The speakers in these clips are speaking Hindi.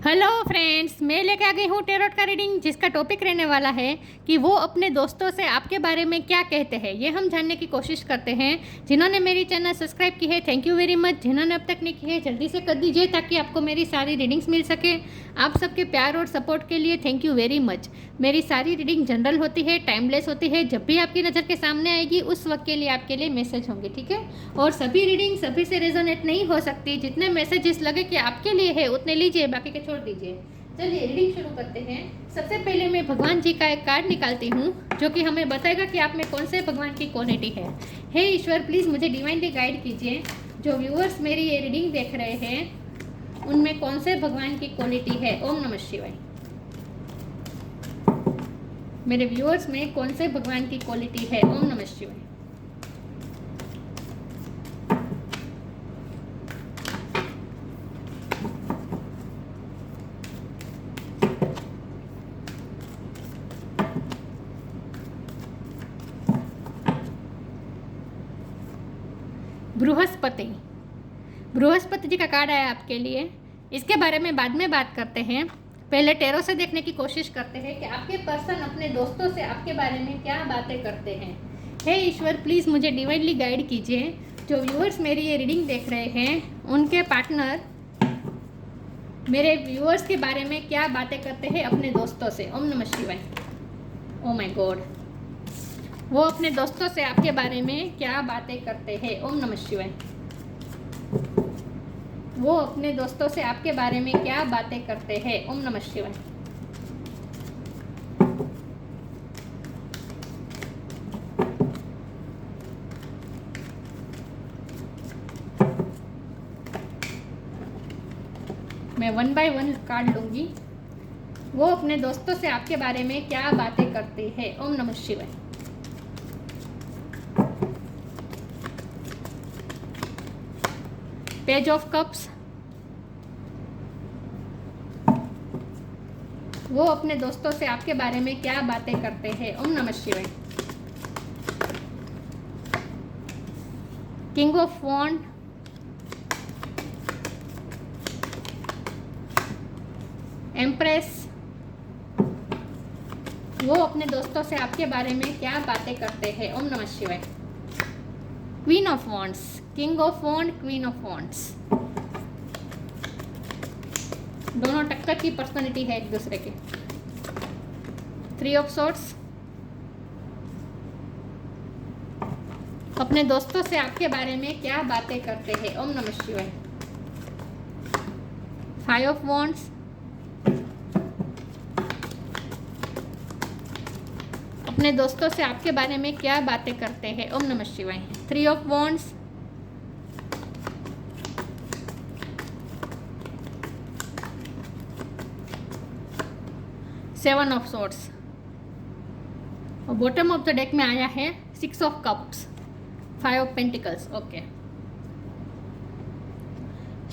हेलो फ्रेंड्स, मैं लेके आ गई हूँ टेरोट का रीडिंग, जिसका टॉपिक रहने वाला है कि वो अपने दोस्तों से आपके बारे में क्या कहते हैं। ये हम जानने की कोशिश करते हैं। जिन्होंने मेरी चैनल सब्सक्राइब की है, थैंक यू वेरी मच। जिन्होंने अब तक नहीं की है, जल्दी से कर दीजिए ताकि आपको मेरी सारी रीडिंग्स मिल सके। आप सबके प्यार और सपोर्ट के लिए थैंक यू वेरी मच। मेरी सारी रीडिंग जनरल होती है, टाइमलेस होती है। जब भी आपकी नज़र के सामने आएगी उस वक्त के लिए आपके लिए मैसेज होंगे, ठीक है। और सभी रीडिंग सभी से रेजोनेट नहीं हो सकती। जितने मैसेजेस लगे कि आपके लिए है उतने लीजिए, बाकी के छोड़ दीजिए। चलिए रीडिंग शुरू करते हैं। सबसे पहले मैं भगवान जी का एक कार्ड निकालती हूँ जो कि हमें बताएगा कि आप में कौन से भगवान की क्वालिटी है। हे ईश्वर, प्लीज़ मुझे डिवाइनली गाइड कीजिए। जो व्यूअर्स मेरी ये रीडिंग देख रहे हैं उनमें कौन से भगवान की क्वालिटी है। ओम नमः शिवाय। मेरे व्यूअर्स में कौन से भगवान की क्वालिटी है। ओम नमः शिवाय। बृहस्पति जी का कार्ड आया आपके लिए। इसके बारे में बाद में बात करते हैं। पहले टेरो से देखने की कोशिश करते हैं कि आपके पर्सन अपने दोस्तों से आपके बारे में क्या बातें करते हैं। हे ईश्वर, प्लीज़ मुझे डिवाइनली गाइड कीजिए। जो व्यूअर्स मेरी ये रीडिंग देख रहे हैं उनके पार्टनर मेरे व्यूअर्स के बारे में क्या बातें करते हैं अपने दोस्तों से। ओम नमः शिवाय। ओ माय गॉड, वो अपने दोस्तों से आपके बारे में क्या बातें करते हैं। ओम नमः शिवाय। वो अपने दोस्तों से आपके बारे में क्या बातें करते हैं। ओम नमः शिवाय। मैं 1 बाय 1 कार्ड लूंगी। वो अपने दोस्तों से आपके बारे में क्या बातें करते हैं। ओम नमः शिवाय। Page of cups. वो अपने दोस्तों से आपके बारे में क्या बातें करते हैं। ओम नमः शिवाय। King of wand. एम्प्रेस। वो अपने दोस्तों से आपके बारे में क्या बातें करते हैं। ओम नमः शिवाय। Queen of wands. King of wand, queen of wands. दोनों टक्कर की पर्सनालिटी है एक दूसरे के। 3 ऑफ सॉर्ड्स। अपने दोस्तों से आपके बारे में क्या बातें करते हैं। ओम नमः शिवाय। 5 ऑफ वॉन्ड्स। अपने दोस्तों से आपके बारे में क्या बातें करते हैं। ओम नमः शिवाय। 3 ऑफ वॉन्ड्स। 7 of swords. और बॉटम ऑफ द डेक में आया है 6 of cups, 5 of pentacles. Okay,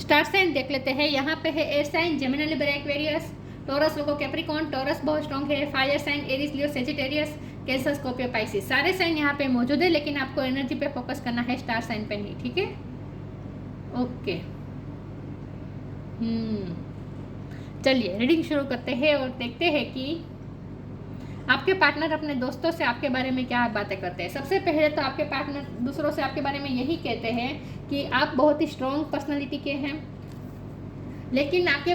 star sign देख लेते हैं। यहाँ पे है air sign, Gemini, Libra, Aquarius, Taurus, Virgo, Capricorn. Taurus बहुत स्ट्रॉन्ग है। Fire sign Aries, Leo, Sagittarius, Cancer, Scorpio, Pisces. सारे साइन यहाँ पे मौजूद है, लेकिन आपको एनर्जी पे फोकस करना है स्टार साइन पे नहीं, ठीक है। ओके, चलिए रीडिंग शुरू करते हैं और देखते हैं कि आपके पार्टनर अपने दोस्तों से आपके बारे में क्या बातें करते हैं। सबसे पहले तो आपके पार्टनर दूसरों से आपके बारे में यही कहते हैं कि आप बहुत ही स्ट्रॉन्ग पर्सनालिटी के हैं, लेकिन आपके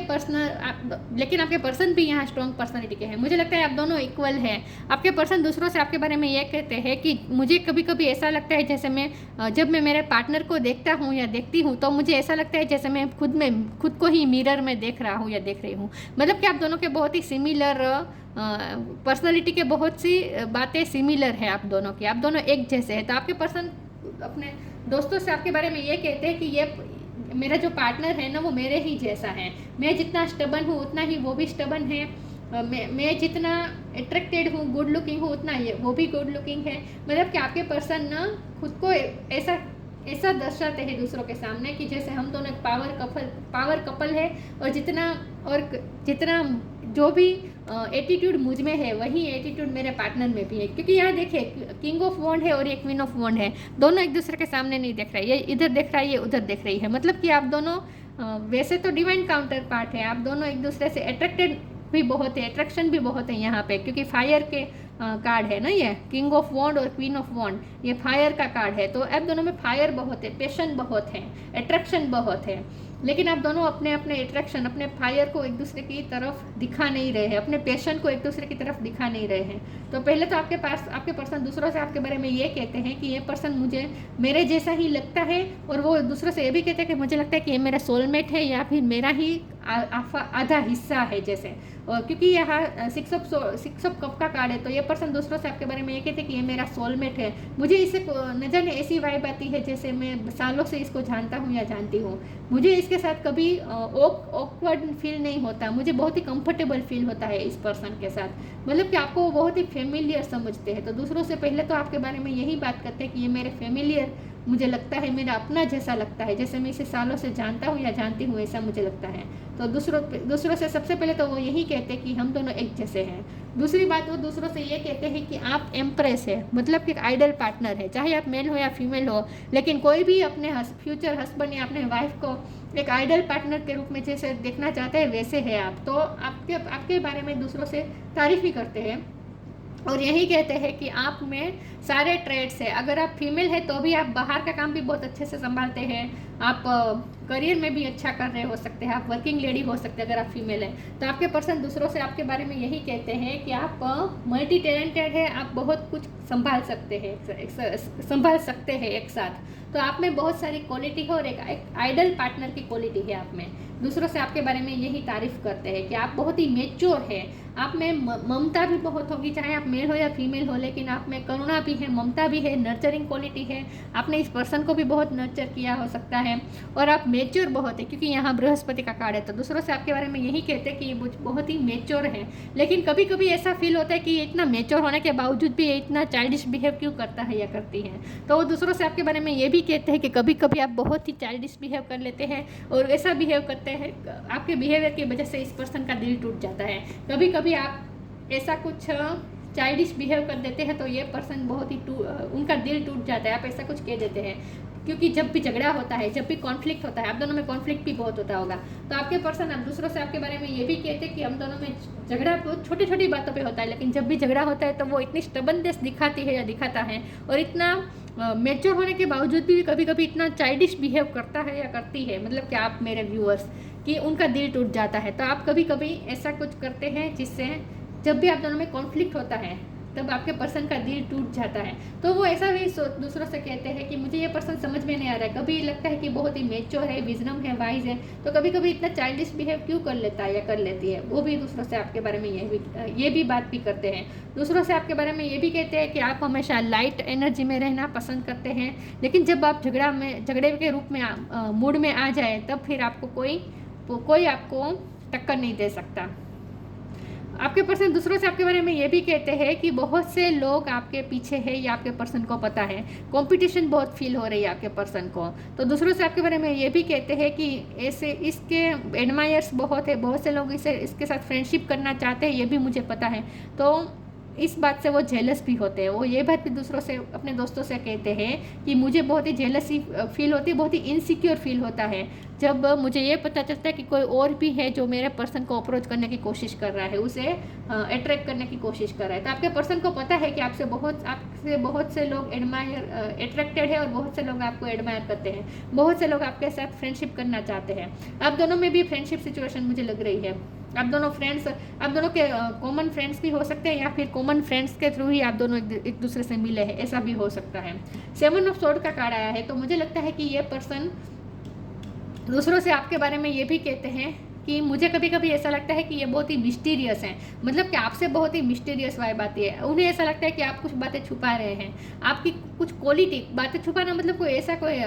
पर्सन भी यहाँ स्ट्रॉन्ग पर्सनालिटी के हैं। मुझे लगता है आप दोनों इक्वल हैं। आपके पर्सन दूसरों से आपके बारे में ये कहते हैं कि मुझे कभी कभी ऐसा लगता है जैसे जब मैं मेरे पार्टनर को देखता हूँ या देखती हूँ तो मुझे ऐसा लगता है जैसे मैं खुद को ही मिरर में देख रहा हूँ या देख रही हूँ। मतलब कि आप दोनों के बहुत ही सिमिलर पर्सनालिटी के बहुत सी बातें सिमिलर है आप दोनों की। आप दोनों एक जैसे हैं। तो आपके पर्सन अपने दोस्तों से आपके बारे में ये कहते हैं कि ये मेरा जो पार्टनर है ना वो मेरे ही जैसा है। मैं जितना स्टबन हूँ उतना ही वो भी स्टबन है। मैं जितना अट्रैक्टेड हूँ, गुड लुकिंग हूँ, उतना वो भी गुड लुकिंग है। मतलब कि आपके पर्सन ना खुद को ऐसा दर्शाते हैं दूसरों के सामने कि जैसे हम दोनों एक पावर कपल है। और जितना जो भी एटीट्यूड मुझ में है वही एटीट्यूड मेरे पार्टनर में भी है। क्योंकि यहाँ देखिए किंग ऑफ वॉन्ड है और ये क्वीन ऑफ वॉन्ड है। दोनों एक दूसरे के सामने नहीं देख रहे, ये इधर देख रहा है, ये उधर देख रही है। मतलब कि आप दोनों वैसे तो डिवाइन काउंटर पार्ट है, आप दोनों एक दूसरे से अट्रैक्टेड भी बहुत है, अट्रैक्शन भी बहुत है यहाँ पे, क्योंकि फायर के कार्ड है ना, ये किंग ऑफ वॉन्ड और क्वीन ऑफ वॉन्ड, ये फायर का कार्ड है। तो आप दोनों में फायर बहुत है, पैशन बहुत है, अट्रैक्शन बहुत है, लेकिन आप दोनों अपने अपने अट्रैक्शन, अपने फायर को एक दूसरे की तरफ दिखा नहीं रहे हैं, अपने पैशन को एक दूसरे की तरफ दिखा नहीं रहे हैं। तो पहले तो आपके पास आपके पर्सन दूसरों से आपके बारे में ये कहते हैं कि ये पर्सन मुझे मेरे जैसा ही लगता है, और वो दूसरों से ये भी कहते हैं कि मुझे लगता है कि ये मेरा सोलमेट है या फिर मेरा ही आधा हिस्सा है जैसे। और क्योंकि यहाँ सिक्स ऑफ कप का कार्ड है, तो ये पर्सन दूसरों से आपके बारे में ये कहते हैं कि ये मेरा सोलमेट है, मुझे इसे न जाने ऐसी वाइब आती है जैसे मैं सालों से इसको जानता हूँ या जानती हूँ, मुझे इसके साथ कभी ऑकवर्ड फील नहीं होता, मुझे बहुत ही कंफर्टेबल फील होता है इस पर्सन के साथ, मतलब कि आपको वो बहुत ही फेमिलियर समझते हैं। तो दूसरों से पहले तो आपके बारे में यही बात करते हैं कि ये मेरे फेमिलियर मुझे लगता है, मेरा अपना जैसा लगता है, जैसे मैं इसे सालों से जानता हूँ या जानती हूँ ऐसा मुझे लगता है। तो दूसरों से सबसे पहले तो वो यही कहते हैं कि हम दोनों एक जैसे हैं। दूसरी बात, वो दूसरों से ये कहते हैं कि आप एम्प्रेस है, मतलब कि आइडल पार्टनर है, चाहे आप मेल हो या फीमेल हो, लेकिन कोई भी अपने फ्यूचर हस्बैंड या अपने वाइफ को एक आइडल पार्टनर के रूप में जैसे देखना चाहते हैं वैसे है आप। तो आपके बारे में दूसरों से तारीफ भी करते हैं और यही कहते हैं कि आप में सारे ट्रेड्स है। अगर आप फीमेल है तो भी आप बाहर का काम भी बहुत अच्छे से संभालते हैं, आप करियर में भी अच्छा कर रहे हो सकते हैं, आप वर्किंग लेडी हो सकते हैं अगर आप फीमेल है। तो आपके पर्सन दूसरों से आपके बारे में यही कहते हैं कि आप मल्टी टैलेंटेड है, आप बहुत कुछ संभाल सकते हैं एक साथ। तो आप में बहुत सारी क्वालिटी है और एक आइडल पार्टनर की क्वालिटी है आप में। दूसरों से आपके बारे में यही तारीफ करते हैं कि आप बहुत ही मेच्योर है, आप में ममता भी बहुत होगी, चाहे आप मेल हो या फीमेल हो, लेकिन आप में करुणा भी है, ममता भी है, नर्चरिंग क्वालिटी है, आपने इस पर्सन को भी बहुत नर्चर किया हो सकता है, और आप मेच्योर बहुत है क्योंकि यहाँ बृहस्पति का कार्ड है। तो दूसरों से आपके बारे में यही कहते हैं कि ये बहुत ही मेच्योर है, लेकिन कभी कभी ऐसा फील होता है कि ये इतना मेच्योर होने के बावजूद भी ये इतना चाइल्डिश बिहेव क्यों करता है या करती है। तो वो दूसरों से आपके बारे में ये भी कहते हैं कि कभी कभी आप बहुत ही चाइल्डिश बिहेव कर लेते हैं और ऐसा बिहेव करते हैं, आपके बिहेवियर की वजह से इस पर्सन का दिल टूट जाता है। कभी कभी आप ऐसा कुछ चाइल्डिश बिहेव कर देते हैं तो ये पर्सन बहुत ही उनका दिल टूट जाता है, आप ऐसा कुछ कह देते हैं, क्योंकि जब भी झगड़ा होता है, जब भी कॉन्फ्लिक्ट होता है, आप दोनों में कॉन्फ्लिक्ट भी बहुत होता होगा। तो आपके पर्सन आप दूसरों से आपके बारे में ये भी कहते हैं कि हम दोनों में झगड़ा बहुत छोटी छोटी बातों पे होता है, लेकिन जब भी झगड़ा होता है तो वो इतनी स्टबननेस दिखाती है या दिखाता है, और इतना मेच्योर होने के बावजूद भी कभी कभी इतना चाइल्डिश बिहेव करता है या करती है, मतलब कि आप मेरे व्यूअर्स कि उनका दिल टूट जाता है। तो आप कभी कभी ऐसा कुछ करते हैं जिससे जब भी आप दोनों में कॉन्फ्लिक्ट होता है तब आपके पर्सन का दिल टूट जाता है। तो वो ऐसा भी दूसरों से कहते हैं कि मुझे ये पर्सन समझ में नहीं आ रहा है, कभी लगता है कि बहुत ही मेच्योर है, विजडम है, वाइज है, तो कभी कभी इतना चाइल्डिश बिहेव क्यों कर लेता है या कर लेती है। वो भी दूसरों से आपके बारे में ये भी बात भी करते हैं। दूसरों से आपके बारे में ये भी कहते हैं कि आप हमेशा लाइट एनर्जी में रहना पसंद करते हैं, लेकिन जब आप झगड़े के रूप में मूड में आ जाए तब फिर आपको कोई आपको टक्कर नहीं दे सकता। आपके पर्सन दूसरों से आपके बारे में ये भी कहते हैं कि बहुत से लोग आपके पीछे हैं, ये आपके पर्सन को पता है, कंपटीशन बहुत फील हो रही है आपके पर्सन को। तो दूसरों से आपके बारे में ये भी कहते हैं कि ऐसे इसके एडमायर्स बहुत है, बहुत से लोग इसके साथ फ्रेंडशिप करना चाहते हैं, ये भी मुझे पता है। तो इस बात से वो जेलस भी होते हैं। वो ये बात भी दूसरों से अपने दोस्तों से कहते हैं कि मुझे बहुत ही जेलसी फील होती है, बहुत ही इनसिक्योर फील होता है जब मुझे ये पता चलता है कि कोई और भी है जो मेरे पर्सन को अप्रोच करने की कोशिश कर रहा है, उसे अट्रैक्ट करने की कोशिश कर रहा है। तो आपके पर्सन को पता है कि आपसे बहुत से लोग अट्रैक्टेड है और बहुत से लोग आपको एडमायर करते हैं, बहुत से लोग आपके साथ फ्रेंडशिप करना चाहते हैं। आप दोनों में भी फ्रेंडशिप सिचुएशन मुझे लग रही है। आप दोनों के कॉमन फ्रेंड्स भी हो सकते हैं या फिर कॉमन फ्रेंड्स के थ्रू ही आप दोनों एक दूसरे से मिले हैं, ऐसा भी हो सकता है। 7 ऑफ सोर्ड का कार्ड आया है, तो मुझे लगता है कि ये पर्सन दूसरों से आपके बारे में ये भी कहते हैं कि मुझे कभी कभी ऐसा लगता है कि ये बहुत ही मिस्टीरियस हैं, मतलब कि आपसे बहुत ही मिस्टीरियस वाइब आती है। उन्हें ऐसा लगता है कि आप कुछ बातें छुपा रहे हैं, आपकी कुछ क्वालिटी, बातें छुपाना मतलब कोई ऐसा कोई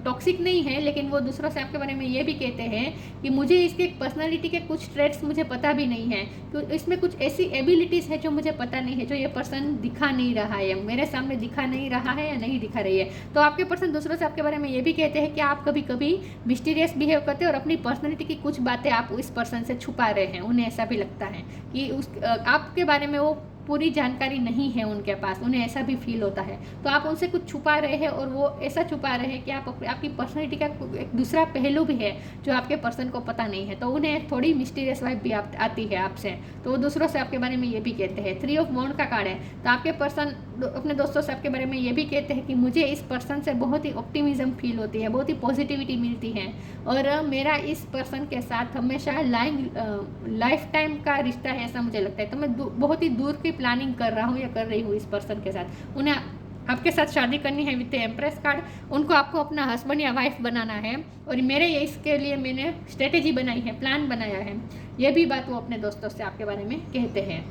टॉक्सिक नहीं है, लेकिन वो दूसरों से आपके बारे में ये भी कहते हैं कि मुझे इसके पर्सनालिटी के कुछ ट्रेट्स मुझे पता भी नहीं है, तो इसमें कुछ ऐसी एबिलिटीज़ है जो मुझे पता नहीं है, जो ये पर्सन दिखा नहीं रहा है, मेरे सामने दिखा नहीं रहा है या नहीं दिखा रही है। तो आपके पर्सन दूसरों से आपके बारे में ये भी कहते हैं कि आप कभी कभी मिस्टीरियस बिहेव करते हैं और अपनी पर्सनैलिटी की कुछ बातें आप इस पर्सन से छुपा रहे हैं। उन्हें ऐसा भी लगता है कि आपके बारे में वो पूरी जानकारी नहीं है उनके पास, उन्हें ऐसा भी फील होता है। तो आप उनसे कुछ छुपा रहे हैं और वो ऐसा छुपा रहे हैं कि आपकी पर्सनैलिटी का एक दूसरा पहलू भी है जो आपके पर्सन को पता नहीं है। तो उन्हें थोड़ी मिस्टीरियस वाइब भी आती है आपसे, तो वो दूसरों से आपके बारे में ये भी कहते हैं। 3 ऑफ वांड का कार्ड है, तो आपके पर्सन अपने दोस्तों से आपके बारे में ये भी कहते हैं कि मुझे इस पर्सन से बहुत ही ऑप्टिमिज्म फील होती है, बहुत ही पॉजिटिविटी मिलती है, और मेरा इस पर्सन के साथ हमेशा लाइफ टाइम का रिश्ता है, ऐसा मुझे लगता है। तो मैं बहुत ही दूर की प्लानिंग कर रहा हूँ या कर रही हूँ इस पर्सन के साथ। उन्हें आपके साथ शादी करनी है विद एम्प्रेस कार्ड, उनको आपको अपना हस्बैंड या वाइफ बनाना है, और इसके लिए मैंने स्ट्रेटेजी बनाई है, प्लान बनाया है। ये भी बात वो अपने दोस्तों से आपके बारे में कहते हैं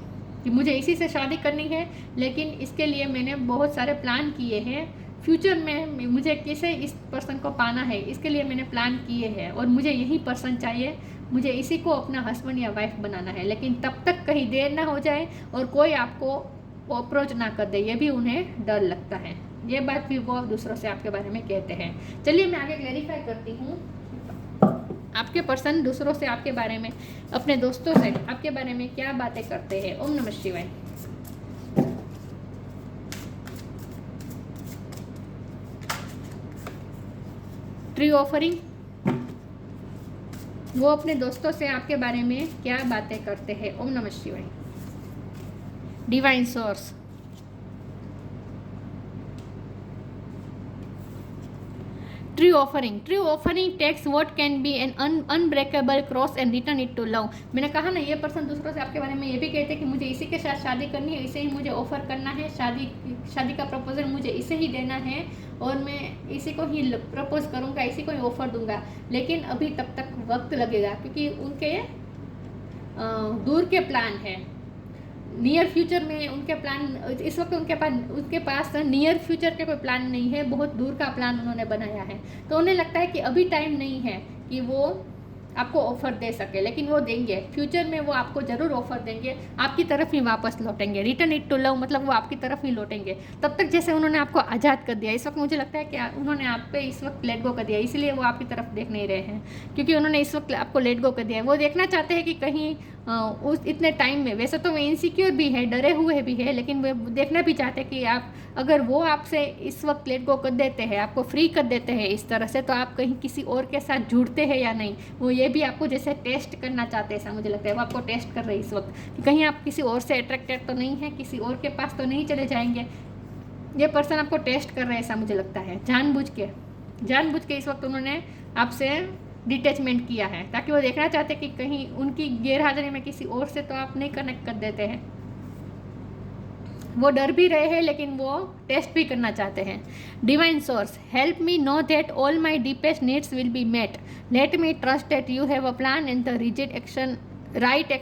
कि मुझे इसी से शादी करनी है, लेकिन इसके लिए मैंने बहुत सारे प्लान किए हैं। फ्यूचर में मुझे किसे इस पर्सन को पाना है, इसके लिए मैंने प्लान किए हैं, और मुझे यही पर्सन चाहिए, मुझे इसी को अपना हस्बैंड या वाइफ बनाना है। लेकिन तब तक कहीं देर ना हो जाए और कोई आपको अप्रोच ना कर दे, ये भी उन्हें डर लगता है। ये बात भी वो दूसरों से आपके बारे में कहते हैं। चलिए मैं आगे क्लेरिफाई करती हूँ। आपके पर्सन दूसरों से आपके बारे में, अपने दोस्तों से आपके बारे में क्या बातें करते हैं। ओम नमः शिवाय। ट्री ऑफरिंग, वो अपने दोस्तों से आपके बारे में क्या बातें करते हैं। ओम नमः शिवाय। Divine source, tree offering takes what can be an unbreakable cross and return it to love. मैंने कहा ना, ये पर्सन दूसरों से आपके बारे में ये भी कहते हैं कि मुझे इसी के साथ शादी करनी है, इसे ही मुझे ऑफर करना है, शादी का प्रपोजल मुझे इसे ही देना है, और मैं इसी को ही प्रपोज करूँगा, इसी को ही ऑफर दूंगा। लेकिन अभी तब तक वक्त लगेगा, क्योंकि उनके दूर के प्लान है। नियर फ्यूचर में उनके प्लान, इस वक्त उनके पास नियर फ्यूचर के कोई प्लान नहीं है, बहुत दूर का प्लान उन्होंने बनाया है। तो उन्हें लगता है कि अभी टाइम नहीं है कि वो आपको ऑफर दे सके, लेकिन वो देंगे। फ्यूचर में वो आपको ज़रूर ऑफर देंगे, आपकी तरफ ही वापस लौटेंगे। रिटर्न इट टू लव मतलब वो आपकी तरफ ही लौटेंगे। तब तक जैसे उन्होंने आपको आज़ाद कर दिया, इस वक्त मुझे लगता है कि उन्होंने आप पे इस वक्त लेट गो कर दिया, इसलिए वो आपकी तरफ देख नहीं रहे हैं, क्योंकि उन्होंने इस वक्त आपको लेट गो कर दिया है। वो देखना चाहते हैं कि कहीं उस इतने टाइम में, वैसे तो वो इनसिक्योर भी है, डरे हुए भी है, लेकिन वो देखना भी चाहते हैं कि आप, अगर वो आपसे इस वक्त लेट गो कर देते हैं, आपको फ्री कर देते हैं इस तरह से, तो आप कहीं किसी और के साथ जुड़ते हैं या नहीं। वो ये भी आपको जैसे टेस्ट करना चाहते हैं, ऐसा मुझे लगता है। वो आपको टेस्ट कर रहे हैं इस वक्त कि कहीं आप किसी और से अट्रैक्टेड तो नहीं है, किसी और के पास तो नहीं चले जाएंगे। ये पर्सन आपको टेस्ट कर रहे हैं, ऐसा मुझे लगता है। जानबूझ के इस वक्त उन्होंने आपसे डिटैचमेंट किया है, ताकि वो देखना चाहते कि कहीं उनकी गैरहाजिरी में किसी और से तो आप नहीं कनेक्ट कर देते हैं। वो डर भी रहे हैं, लेकिन वो टेस्ट भी करना चाहते हैं। Divine source, help me know that all my deepest needs will be met, let me trust that you have a plan and the right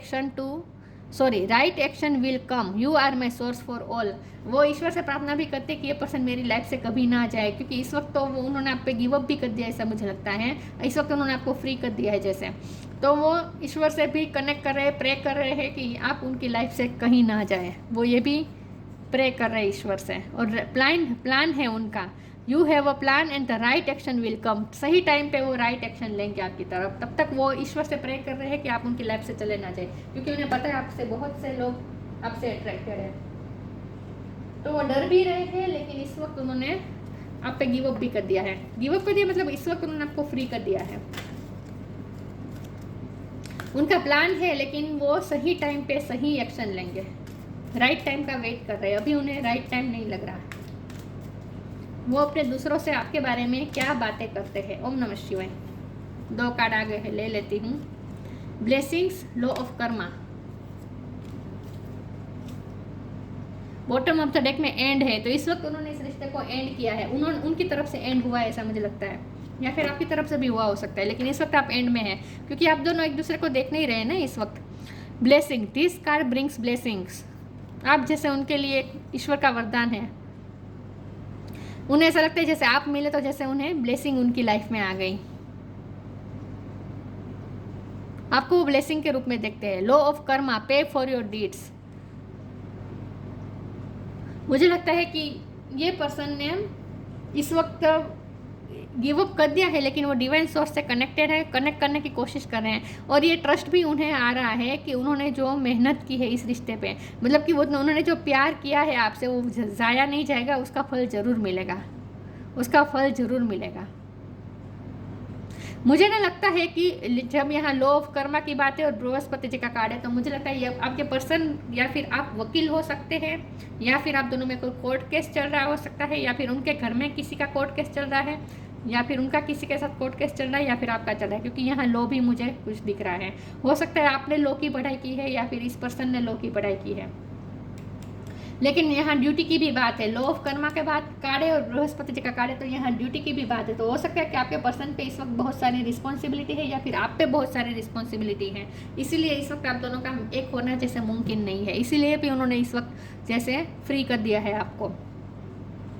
action will come, you are my source for all. वो ईश्वर से प्रार्थना भी करते कि ये पर्सन मेरी लाइफ से कभी ना जाए, क्योंकि इस वक्त तो वो उन्होंने आप पे गिव अप भी कर दिया, ऐसा मुझे लगता है। इस वक्त उन्होंने आपको फ्री कर दिया है जैसे, तो वो ईश्वर से भी कनेक्ट कर रहे हैं, प्रे कर रहे हैं कि आप उनकी लाइफ से कहीं ना जाए। वो ये भी प्रे कर रहे हैं ईश्वर से, और प्लान है उनका। You have a plan and the right action will कम, सही टाइम पे वो राइट एक्शन लेंगे आपकी तरफ। तब तक वो ईश्वर से प्रे कर रहे हैं कि आप उनकी लाइफ से चले ना जाए, क्योंकि उन्हें पता है आपसे बहुत से लोग आपसे अट्रैक्टेड है। तो वो डर भी रहे हैं, लेकिन इस वक्त उन्होंने आप पे गिव अप भी कर दिया है। गिव अप कर दिया मतलब इस वक्त उन्होंने आपको फ्री कर दिया है। उनका प्लान है, लेकिन वो सही टाइम पे सही एक्शन लेंगे। राइट टाइम का वेट कर रहे हैं, अभी उन्हें राइट टाइम नहीं लग रहा। वो अपने दूसरों से आपके बारे में क्या बातें करते हैं। ओम नमः शिवाय। 2 कार्ड आ गए हैं, ले लेती हूँ। Blessings, law of Karma. Bottom of the deck में एंड है, तो इस वक्त उन्होंने इस रिश्ते को एंड किया है। उनकी तरफ से एंड हुआ है, ऐसा मुझे लगता है, या फिर आपकी तरफ से भी हुआ हो सकता है, लेकिन इस वक्त आप एंड में हैं, क्योंकि आप दोनों एक दूसरे को देख नहीं रहे हैं ना इस वक्त। Blessing, this card brings blessings. आप जैसे उनके लिए ईश्वर का वरदान है। उन्हें ऐसा लगता है जैसे आप मिले तो जैसे उन्हें ब्लेसिंग उनकी लाइफ में आ गई। आपको वो ब्लेसिंग के रूप में देखते हैं। लॉ ऑफ कर्मा, पे फॉर योर डीड्स। मुझे लगता है कि ये पर्सन ने इस वक्त गिव अप कर दिया है, लेकिन वो डिवाइन सोर्स से कनेक्टेड है, कनेक्ट करने की कोशिश कर रहे हैं। और ये ट्रस्ट भी उन्हें आ रहा है कि उन्होंने जो मेहनत की है इस रिश्ते पे, मतलब कि वो उन्होंने जो प्यार किया है आपसे वो ज़ाया नहीं जाएगा, उसका फल ज़रूर मिलेगा, उसका फल ज़रूर मिलेगा। मुझे ना लगता है कि जब यहाँ लॉ ऑफ कर्मा की बात है और बृहस्पति जी का कार्ड है, तो मुझे लगता है ये आपके पर्सन या फिर आप वकील हो सकते हैं, या फिर आप दोनों में कोई कोर्ट केस चल रहा हो सकता है, या फिर उनके घर में किसी का कोर्ट केस चल रहा है, या फिर उनका किसी के साथ कोर्ट केस चल रहा है, या फिर आपका चल रहा है, क्योंकि यहाँ लॉ भी मुझे कुछ दिख रहा है। हो सकता है आपने लॉ की पढ़ाई की है या फिर इस पर्सन ने लॉ की पढ़ाई की है, लेकिन यहाँ ड्यूटी की भी बात है। लॉ ऑफ कर्मा के बाद कार्ड है और बृहस्पति जी का कार्ड है, तो यहाँ ड्यूटी की भी बात है। तो हो सकता है कि आपके पर्सन पे इस वक्त बहुत सारी रिस्पॉन्सिबिलिटी है, या फिर आप पे बहुत सारी रिस्पॉन्सिबिलिटी है, इसीलिए इस वक्त आप दोनों का एक होना जैसे मुमकिन नहीं है। इसीलिए भी उन्होंने इस वक्त जैसे फ्री कर दिया है आपको,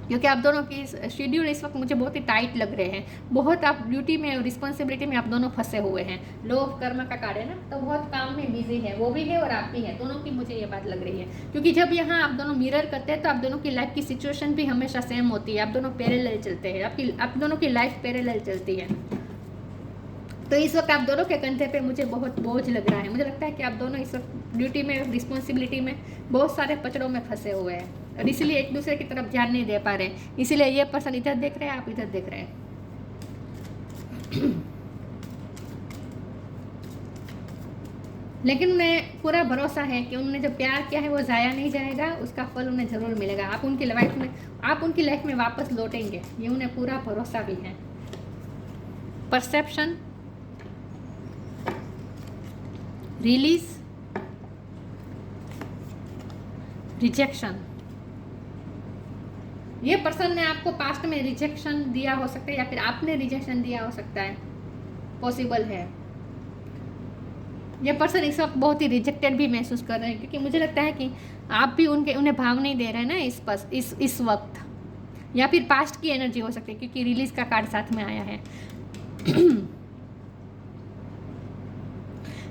क्योंकि आप दोनों की शेड्यूल इस वक्त मुझे बहुत ही टाइट लग रहे हैं। बहुत आप ड्यूटी में और रिस्पॉन्सिबिलिटी में आप दोनों फंसे हुए हैं। लॉ ऑफ कर्मा का कार्ड है ना, तो बहुत काम में बिजी है, वो भी है और आप भी हैं, दोनों की मुझे ये बात लग रही है। क्योंकि जब यहाँ आप दोनों मिरर करते हैं तो आप दोनों की लाइफ की सिचुएशन भी हमेशा सेम होती है, आप दोनों पैरेलल चलते हैं, आप दोनों की लाइफ पैरेलल चलती है। तो इस वक्त आप दोनों के कंधे पे मुझे बहुत बोझ लग रहा है। मुझे लगता है कि आप दोनों इस वक्त ड्यूटी में, रिस्पॉन्सिबिलिटी में बहुत सारे पचड़ों में फंसे हुए हैं, और इसीलिए एक दूसरे की तरफ ध्यान नहीं दे पा रहे। इसीलिए ये पर्सन इधर देख रहे हैं, आप इधर देख रहे हैं। लेकिन उन्हें पूरा भरोसा है कि उन्होंने जो प्यार किया है वो ज़ाया नहीं जाएगा, उसका फल उन्हें ज़रूर मिलेगा। आप उनकी लाइफ में वापस लौटेंगे, ये उन्हें पूरा भरोसा भी है। Perception, release, rejection. ये पर्सन ने आपको पास्ट में रिजेक्शन दिया हो सकता है, या फिर आपने रिजेक्शन दिया हो सकता है, पॉसिबल है। ये पर्सन इस वक्त बहुत ही रिजेक्टेड भी महसूस कर रहे हैं, क्योंकि मुझे लगता है कि आप भी उन्हें भाव नहीं दे रहे हैं ना इस वक्त, या फिर पास्ट की एनर्जी हो सकती है, क्योंकि रिलीज का कार्ड साथ में आया है।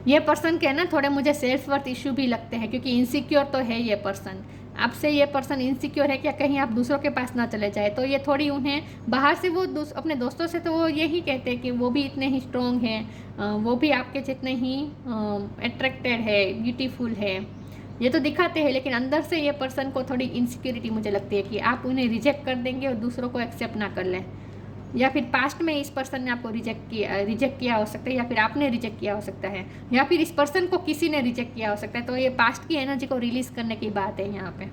ये पर्सन के ना थोड़े मुझे सेल्फ वर्थ इश्यू भी लगते हैं, क्योंकि इनसिक्योर तो है ये पर्सन आपसे। ये पर्सन इनसिक्योर है क्या कहीं आप दूसरों के पास ना चले जाए, तो ये थोड़ी उन्हें बाहर से वो अपने दोस्तों से तो वो यही कहते हैं कि वो भी इतने ही स्ट्रॉन्ग हैं, वो भी आपके जितने ही अट्रैक्टेड है, ब्यूटीफुल है, ये तो दिखाते हैं। लेकिन अंदर से ये पर्सन को थोड़ी इनसिक्योरिटी मुझे लगती है कि आप उन्हें रिजेक्ट कर देंगे और दूसरों को एक्सेप्ट ना कर लें, या फिर पास्ट में इस पर्सन ने आपको रिजेक्ट किया हो सकता है, या फिर आपने रिजेक्ट किया हो सकता है, या फिर इस पर्सन को किसी ने रिजेक्ट किया हो सकता है। तो ये पास्ट की एनर्जी को रिलीज करने की बात है यहाँ पे।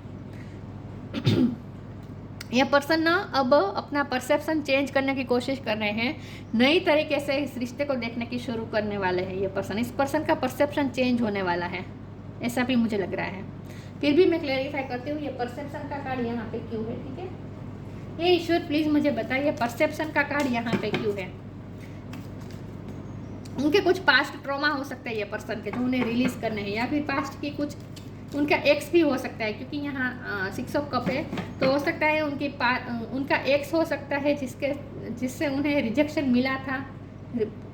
ये पर्सन ना अब अपना परसेप्शन चेंज करने की कोशिश कर रहे हैं, नई तरीके से इस रिश्ते को देखने की शुरू करने वाले हैं। ये पर्सन, इस पर्सन का परसेप्शन चेंज होने वाला है, ऐसा भी मुझे लग रहा है। फिर भी मैं क्लैरिफाई करती हूँ, ये परसेप्शन का कार्ड यहाँ पे क्यों है, ठीक है? ये ईश्वर प्लीज मुझे बताइए परसेप्शन का कार्ड यहाँ पे क्यों है? उनके कुछ पास्ट ट्रॉमा हो सकता है ये पर्सन के, जो उन्हें रिलीज करने हैं, या फिर पास्ट की कुछ उनका एक्स भी हो सकता है, क्योंकि यहाँ 6 ऑफ कप है, तो हो सकता है उनका एक्स हो सकता है जिससे उन्हें रिजेक्शन मिला था।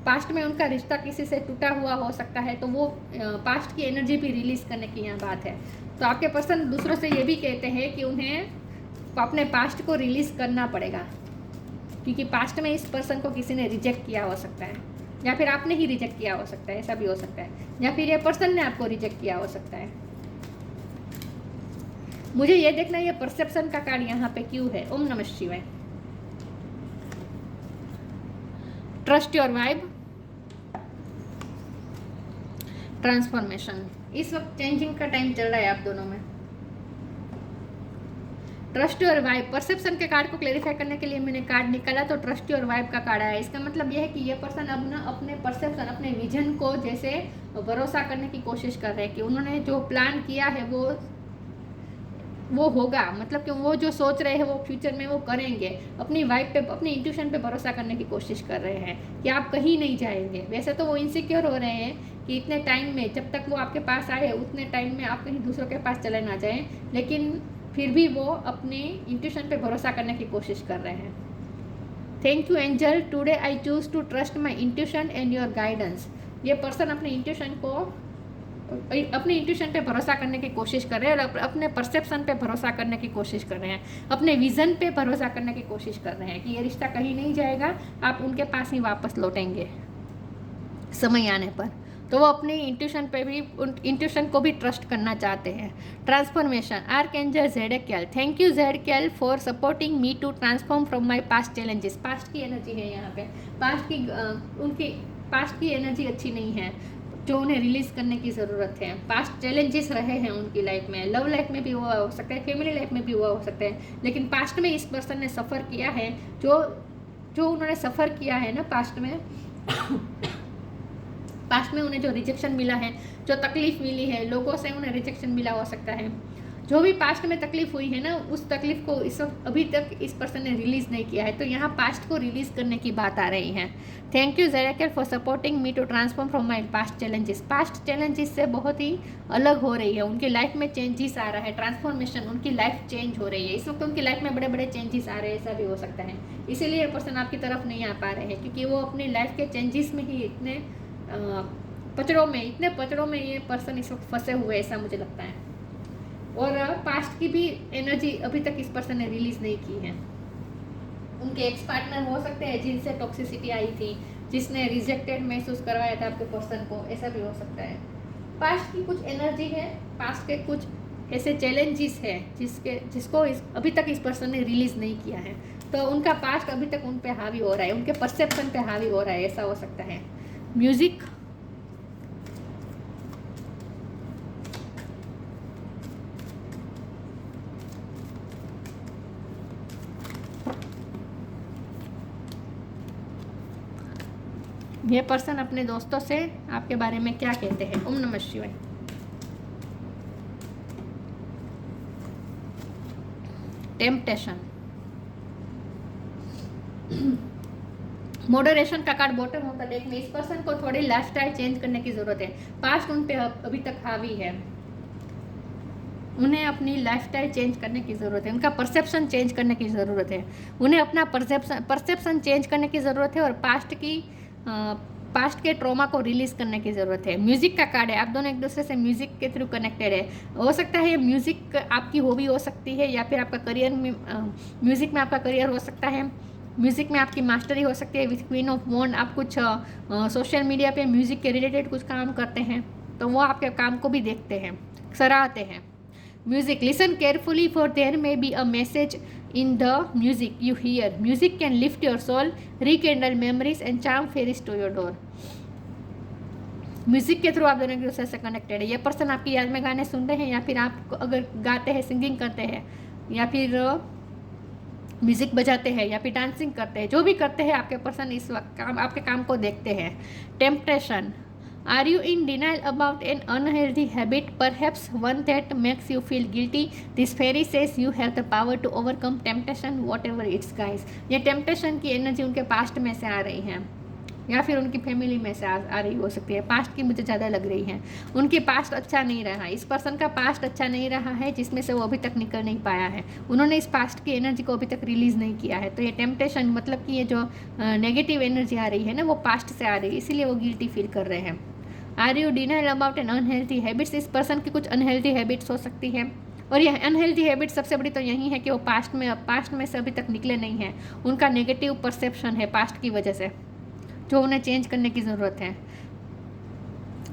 पास्ट में उनका रिश्ता किसी से टूटा हुआ हो सकता है, तो वो पास्ट की एनर्जी भी रिलीज करने की यहाँ बात है। तो आपके पर्सन दूसरों से ये भी कहते हैं कि उन्हें अपने पास्ट को रिलीज करना पड़ेगा, क्योंकि पास्ट में इस पर्सन को किसी ने रिजेक्ट किया हो सकता है, या फिर आपने ही रिजेक्ट किया हो सकता है, ऐसा भी हो सकता है, या फिर ये पर्सन ने आपको रिजेक्ट किया हो सकता है। मुझे ये देखना है ये परसेप्शन का कार्ड यहाँ पे क्यों है। ओम नमः शिवाय। Trust your vibe, transformation. इस वक्त चेंजिंग का टाइम चल रहा है आप दोनों में। ट्रस्ट योर वाइब, परसेप्शन के कार्ड को क्लेरिफाई करने के लिए मैंने कार्ड निकाला, तो ट्रस्ट योर वाइब का कार्ड आया। इसका मतलब यह है कि ये पर्सन अब ना अपने परसेप्शन, अपने विजन को जैसे भरोसा करने की कोशिश कर रहे हैं कि उन्होंने जो प्लान किया है वो होगा, मतलब कि वो जो सोच रहे हैं वो फ्यूचर में वो करेंगे। अपनी वाइब पे, अपनी इंट्यूशन पे भरोसा करने की कोशिश कर रहे हैं कि आप कहीं नहीं जाएंगे। वैसे तो वो इनसिक्योर हो रहे हैं कि इतने टाइम में, जब तक वो आपके पास आए उतने टाइम में आप कहीं दूसरों के पास चले ना जाएं, लेकिन फिर भी वो अपनी इंट्यूशन पे भरोसा करने की कोशिश कर रहे हैं। Thank you angel, today I choose to trust my intuition and your guidance. ये पर्सन अपने इंट्यूशन को अपने इंट्यूशन पे भरोसा करने की कोशिश कर रहे हैं और अपने परसेप्शन पे भरोसा करने की कोशिश कर रहे हैं, अपने विज़न पे भरोसा करने की कोशिश कर रहे हैं कि ये रिश्ता कहीं नहीं जाएगा, आप उनके पास ही वापस लौटेंगे समय आने पर। तो वो अपनी इंट्यूशन पे भी, उन इंट्यूशन को भी ट्रस्ट करना चाहते हैं। Transformation, archangel Zadkiel, thank you Zadkiel for supporting me to transform from my past challenges. Past की एनर्जी है यहाँ पे, उनकी पास्ट की एनर्जी अच्छी नहीं है जो उन्हें रिलीज़ करने की ज़रूरत है। पास्ट चैलेंजेस रहे हैं उनकी लाइफ में, लव लाइफ में भी हुआ हो सकता है, फैमिली लाइफ में भी हुआ हो सकता है, लेकिन पास्ट में इस पर्सन ने सफ़र किया है, जो उन्होंने सफ़र किया है ना पास्ट में उन्हें जो रिजेक्शन मिला है, जो तकलीफ़ मिली है, लोगों से उन्हें रिजेक्शन मिला हो सकता है, जो भी पास्ट में तकलीफ़ हुई है ना, उस तकलीफ़ को इस वक्त अभी तक इस पर्सन ने रिलीज़ नहीं किया है। तो यहाँ पास्ट को रिलीज़ करने की बात आ रही है। Thank you Zadkiel for supporting me to transform from my past challenges. Past challenges से बहुत ही अलग हो रही है, उनकी लाइफ में चेंजेस आ रहा है, ट्रांसफॉर्मेशन, उनकी लाइफ चेंज हो रही है। इस वक्त उनकी लाइफ में बड़े बड़े चेंजेस आ रहे हैं, ऐसा भी हो सकता है। इसीलिए ये पर्सन आपकी तरफ नहीं आ पा रहे हैं, क्योंकि वो अपनी लाइफ के चेंजेस में ही इतने पचड़ों में ये पर्सन इस वक्त फंसे हुए, ऐसा मुझे लगता है। और पास्ट की भी एनर्जी अभी तक इस पर्सन ने रिलीज़ नहीं की है। उनके एक्स पार्टनर हो सकते हैं जिनसे टॉक्सिसिटी आई थी, जिसने रिजेक्टेड महसूस करवाया था आपके पर्सन को, ऐसा भी हो सकता है। पास्ट की कुछ एनर्जी है, पास्ट के कुछ ऐसे चैलेंजेस है जिसको अभी तक इस पर्सन ने रिलीज़ नहीं किया है। तो उनका पास्ट अभी तक उन पे हावी हो रहा है, उनके परसेप्शन पे हावी हो रहा है, ऐसा हो सकता है। म्यूज़िक, ये पर्सन अपने दोस्तों से आपके बारे में क्या कहते हैं? ओम नमः शिवाय। टेम्पटेशन, मॉडरेशन का कार्ड बॉटम होता है डेक में। इस पर्सन को थोड़ी लाइफस्टाइल चेंज करने की ज़रूरत है। पास्ट उन पे अभी तक हावी है, उन्हें अपनी लाइफस्टाइल चेंज करने की ज़रूरत है, उनका परसेप्शन चेंज करने की ज़रूरत है, उन्हें अपना परसेप्शन चेंज करने की ज़रूरत है और पास्ट के ट्रॉमा को रिलीज़ करने की ज़रूरत है। म्यूज़िक का कार्ड है, आप दोनों एक दूसरे से म्यूज़िक के थ्रू कनेक्टेड है। हो सकता है ये म्यूज़िक आपकी हॉबी हो सकती है, या फिर आपका करियर में म्यूज़िक में आपका करियर हो सकता है, म्यूज़िक में आपकी मास्टरी हो सकती है। विथ क्वीन ऑफ वॉन्ड, आप कुछ सोशल मीडिया पे म्यूज़िक के रिलेटेड कुछ काम करते हैं, तो वो आपके काम को भी देखते हैं, सराहते हैं। Music, listen carefully for there may be a message in the music you hear. Music can lift your soul, rekindle memories and charm fairies to your door. Music के थ्रू आप दोनों एक दूसरे से कनेक्टेड है। ये पर्सन आपकी याद में गाने सुन रहे हैं, या फिर आप अगर गाते हैं, सिंगिंग करते हैं, या फिर म्यूज़िक बजाते हैं, या फिर डांसिंग करते हैं, जो भी करते हैं आपके पर्सन इस वक्त आपके काम को देखते हैं। Temptation, Are you in denial about an unhealthy habit, perhaps one that makes you feel guilty? This fairy says you have the power to overcome temptation, whatever it's, guys. ये temptation की एनर्जी उनके पास्ट में से आ रही है, या फिर उनकी फैमिली में से आ रही हो सकती है। पास्ट की मुझे ज़्यादा लग रही है। उनकी पास्ट अच्छा नहीं रहा, इस पर्सन का पास्ट अच्छा नहीं रहा है, जिसमें से वो अभी तक निकल नहीं पाया है। उन्होंने इस पास्ट की एनर्जी को अभी तक रिलीज़ नहीं किया है। तो ये टेम्पटेशन मतलब कि ये जो नेगेटिव एनर्जी आ रही है ना, वो पास्ट से आ रही है, इसीलिए वो गिल्टी फील कर रहे हैं। Are you denial about an unhealthy habits, इस पर्सन की कुछ अनहेल्थी हैबिट्स हो सकती है। और यह अनहेल्थी हैबिट सबसे बड़ी तो यही है कि वो पास्ट में से अभी तक निकले नहीं हैं। उनका नेगेटिव परसेप्शन है पास्ट की वजह से, जो उन्हें चेंज करने की ज़रूरत है।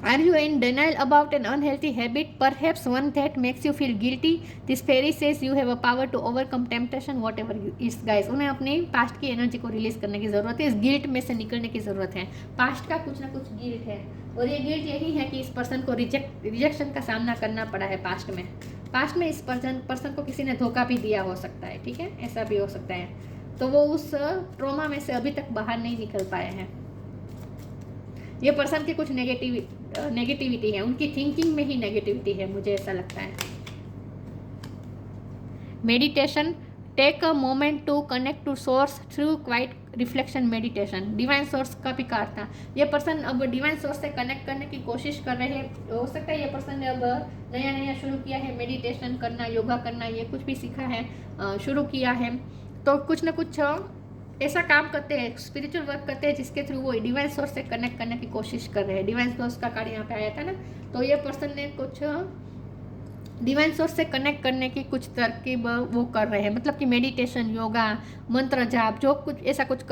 Are you in denial about an unhealthy habit, perhaps one that makes you feel guilty? This fairy says you have a power to overcome temptation, whatever is, guys. उन्हें अपनी पास्ट की एनर्जी को रिलीज करने की ज़रूरत है, इस गिल्ट में से निकलने की ज़रूरत है। पास्ट का कुछ ना कुछ गिल्ट है, और ये गिल्ट यही है कि इस पर्सन को रिजेक्शन का सामना करना पड़ा है पास्ट में इस पर्सन को किसी ने धोखा भी दिया हो सकता है, ठीक है, ऐसा भी हो सकता है। तो वो उस ट्रॉमा में से अभी तक बाहर नहीं निकल पाए हैं। ये पर्सन की कुछ नेगेटिविटी है, उनकी थिंकिंग में ही नेगेटिविटी है, मुझे ऐसा लगता है। Meditation, take a moment to connect to source through quiet reflection meditation. Divine source का भी कार्ड था। ये पर्सन अब डिवाइन सोर्स से कनेक्ट करने की कोशिश कर रहे हैं। हो सकता है ये पर्सन ने अब नया शुरू किया है, मेडिटेशन करना, योगा करना, ये कुछ भी सीखा है, शुरू किया है, तो कुछ ना कुछ ऐसा काम करते हैं, स्पिरिचुअल वर्क करते हैं जिसके थ्रू वो डिवाइन सोर्स से कनेक्ट करने की कोशिश कर रहे हैं। डिवाइन सोर्स का कार्ड यहाँ पे आया था ना, तो ये पर्सन ने कुछ डिवाइन सोर्स से कनेक्ट करने की कुछ तरकीब वो कर रहे हैं, मतलब कि मेडिटेशन, योगा, मंत्र जाप, जो कुछ ऐसा कुछ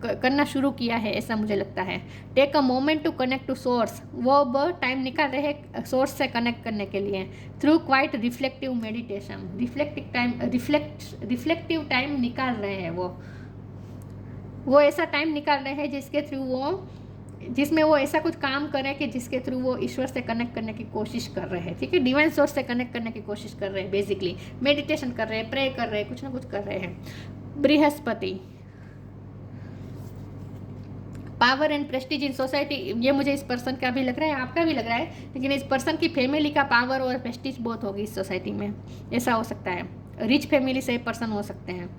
करना शुरू किया है, ऐसा मुझे लगता है। Take a moment to connect to source, वो अब टाइम निकाल रहे हैं सोर्स से कनेक्ट करने के लिए through quite reflective meditation. Reflective time निकाल रहे हैं वो ऐसा टाइम निकाल रहे हैं जिसमें वो ऐसा कुछ काम करें कि जिसके थ्रू वो ईश्वर से कनेक्ट करने की कोशिश कर रहे हैं, ठीक है, डिवाइन सोर्स से कनेक्ट करने की कोशिश कर रहे हैं, बेसिकली मेडिटेशन कर रहे हैं, प्रे कर रहे हैं, कुछ ना कुछ कर रहे हैं। Brihaspati, power and Prestige in society, ये मुझे इस पर्सन का भी लग रहा है, आपका भी लग रहा है, लेकिन इस पर्सन की फैमिली का पावर और प्रेस्टीज बहुत होगी इस सोसाइटी में, ऐसा हो सकता है। रिच फैमिली से पर्सन हो सकते हैं।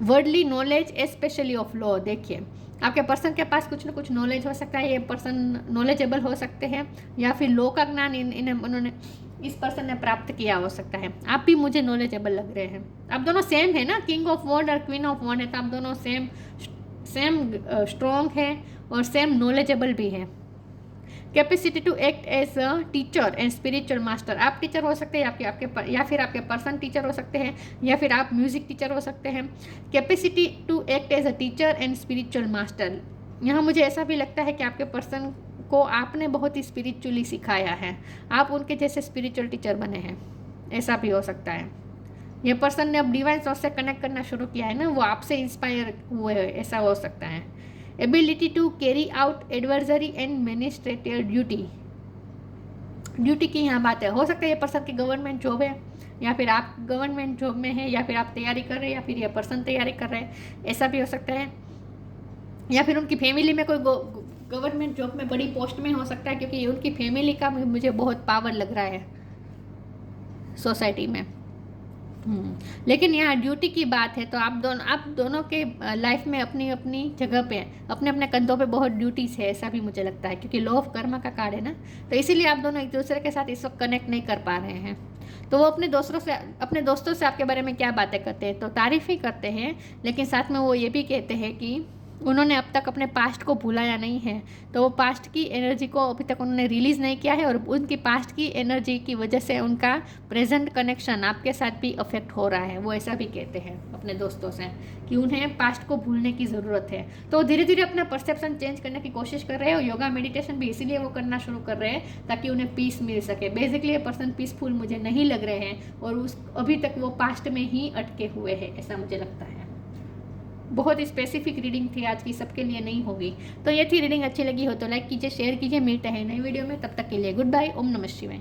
Worldly knowledge specially of law, देखिए आपके पर्सन के पास कुछ ना कुछ नॉलेज हो सकता है, ये पर्सन नॉलेजेबल हो सकते हैं, या फिर लॉ का ज्ञान उन्होंने इस पर्सन ने प्राप्त किया हो सकता है। आप भी मुझे नॉलेजेबल लग रहे हैं, आप दोनों सेम है ना, किंग ऑफ वॉन्ड और क्वीन ऑफ वॉन्ड है, तो आप दोनों सेम स्ट्रॉन्ग है और सेम नॉलेजेबल भी है। Capacity to act as a teacher and spiritual master, आप टीचर हो सकते हैं, या फिर आपके पर्सन टीचर हो सकते हैं, या फिर आप म्यूजिक टीचर हो सकते हैं। Capacity to act as a teacher and spiritual master, यहाँ मुझे ऐसा भी लगता है कि आपके पर्सन को आपने बहुत ही स्पिरिचुअली सिखाया है, आप उनके जैसे स्पिरिचुअल टीचर बने हैं, ऐसा भी हो सकता है। ये पर्सन ने अब डिवाइन सोर्स से कनेक्ट करना शुरू किया है ना, वो आपसे इंस्पायर हुए हैं, ऐसा हो सकता है। Ability to carry out advisory and administrative duty की यहाँ बात है, हो सकता है ये पर्सन की गवर्नमेंट जॉब है, या फिर आप गवर्नमेंट जॉब में है, या फिर आप तैयारी कर रहे हैं, या फिर ये पर्सन तैयारी कर रहे हैं, ऐसा भी हो सकता है। या फिर उनकी फैमिली में कोई गवर्नमेंट जॉब में बड़ी पोस्ट में हो सकता है, क्योंकि उनकी फैमिली का मुझे बहुत पावर लग रहा है सोसाइटी में। लेकिन यहाँ ड्यूटी की बात है, तो आप दोनों के लाइफ में अपनी अपनी जगह पे अपने अपने कंधों पे बहुत ड्यूटीज है, ऐसा भी मुझे लगता है, क्योंकि लॉ ऑफ कर्मा का कार्ड है ना, तो इसीलिए आप दोनों एक दूसरे के साथ इस वक्त कनेक्ट नहीं कर पा रहे हैं। तो वो अपने दोस्तों से आपके बारे में क्या बातें करते हैं, तो तारीफ ही करते हैं, लेकिन साथ में वो ये भी कहते हैं कि उन्होंने अब तक अपने पास्ट को भुलाया नहीं है, तो वो पास्ट की एनर्जी को अभी तक उन्होंने रिलीज़ नहीं किया है, और उनकी पास्ट की एनर्जी की वजह से उनका प्रेजेंट कनेक्शन आपके साथ भी अफेक्ट हो रहा है। वो ऐसा भी कहते हैं अपने दोस्तों से कि उन्हें पास्ट को भूलने की ज़रूरत है, तो धीरे धीरे अपना परसेप्शन चेंज करने की कोशिश कर रहे हैं, और योगा मेडिटेशन भी इसीलिए वो करना शुरू कर रहे हैं ताकि उन्हें पीस मिल सके। बेसिकली ये पर्सन पीसफुल मुझे नहीं लग रहे हैं, और अभी तक वो पास्ट में ही अटके हुए हैं, ऐसा मुझे लगता है। बहुत स्पेसिफिक रीडिंग थी आज की, सबके लिए नहीं होगी। तो ये थी रीडिंग, अच्छी लगी हो तो लाइक कीजिए, शेयर कीजिए, मिलते हैं नई वीडियो में, तब तक के लिए गुड बाय, ओम नमः शिवाय।